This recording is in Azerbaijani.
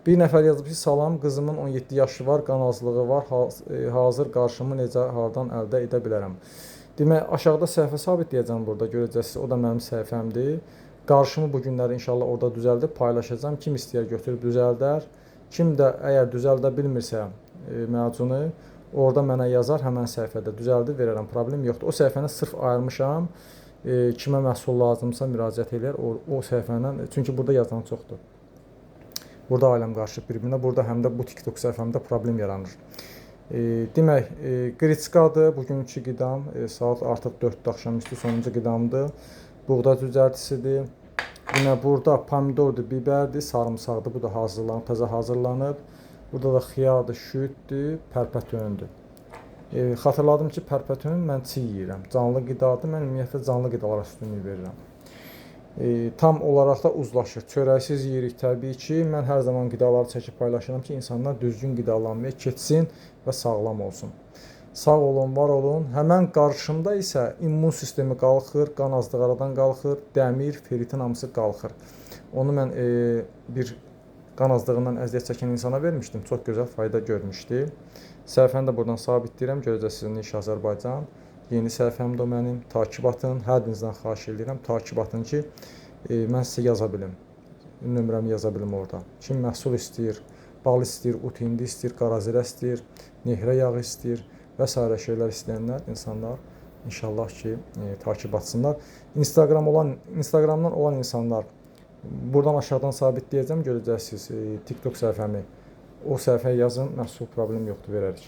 Bir nəfər yazıb ki, salam, qızımın 17 yaşı var, qan azlığı var, hazır qarşımı necə, hardan əldə edə bilərəm? Demək, aşağıda səhifə sabitləyəcəm burada, görəcəksiniz, o da mənim səhifəmdir. Qarşımı bu günləri inşallah orada düzəldib paylaşacağım. Kim istəyər götürüb düzəldər. Kim də əgər düzəldə bilmirsə məzunu, orada mənə yazar, həmən səhifədə düzəldib verərəm, problem yoxdur. O səhifəni sırf ayırmışam, kimə məhsul lazımsa müraciət edər, o səhifəndən, çünki burada yazan çoxdur. Burada aləm qarışıb bir-birinə, burada həm də bu TikTok səhifəmdə problem yaranır. Demək, qriçkadır bugünkü qidam, saat artıq 4-də axşamüstü sonuncu qidamdır. Buğda cücərtisidir. Yine burada pomidordur, bibərdir, sarımsaqdır, bu da hazırlanıb, təzə hazırlanıb. Burada da xiyardır, şüddür, pərpətönündür. Xatırladım ki, pərpətön mən çiğ yeyirəm, canlı qidadır, mən ümumiyyətlə canlı qidalara üstünlük verirəm. Tam olaraq da uzlaşır. Çörəksiz yeyirik təbii ki. Mən hər zaman qidaları çəkib paylaşıram ki, insanlar düzgün qidalanmaya keçsin və sağlam olsun. Sağ olun, var olun. Həmən qarşımda isə immun sistemi qalxır, qan azlığı aradan qalxır, dəmir, feritin hamısı qalxır. Onu mən bir qan azlığından əziyyət çəkən insana vermişdim. Çox gözəl fayda görmüşdü. Səhifəni də buradan sabitləyirəm. Görəcəksiniz Niş Azərbaycan. Yeni səhifəmdə o mənim. Takib atın. Hər birinizdən xahiş edirəm. Takib atın ki, mən sizə yaza bilim. Nömrəmi yaza bilim orada. Kim məhsul istəyir, bal istəyir, ut hindi istəyir, qarazirə istəyir, nehrə yağı istəyir və s. şeylər istəyənlər, insanlar inşallah ki, takib atsınlar. Instagramdan olan insanlar buradan aşağıdan sabitləyəcəm, görəcəksiniz TikTok səhifəmi. O səhifəyə yazın, məhsul problem yoxdur, verərik.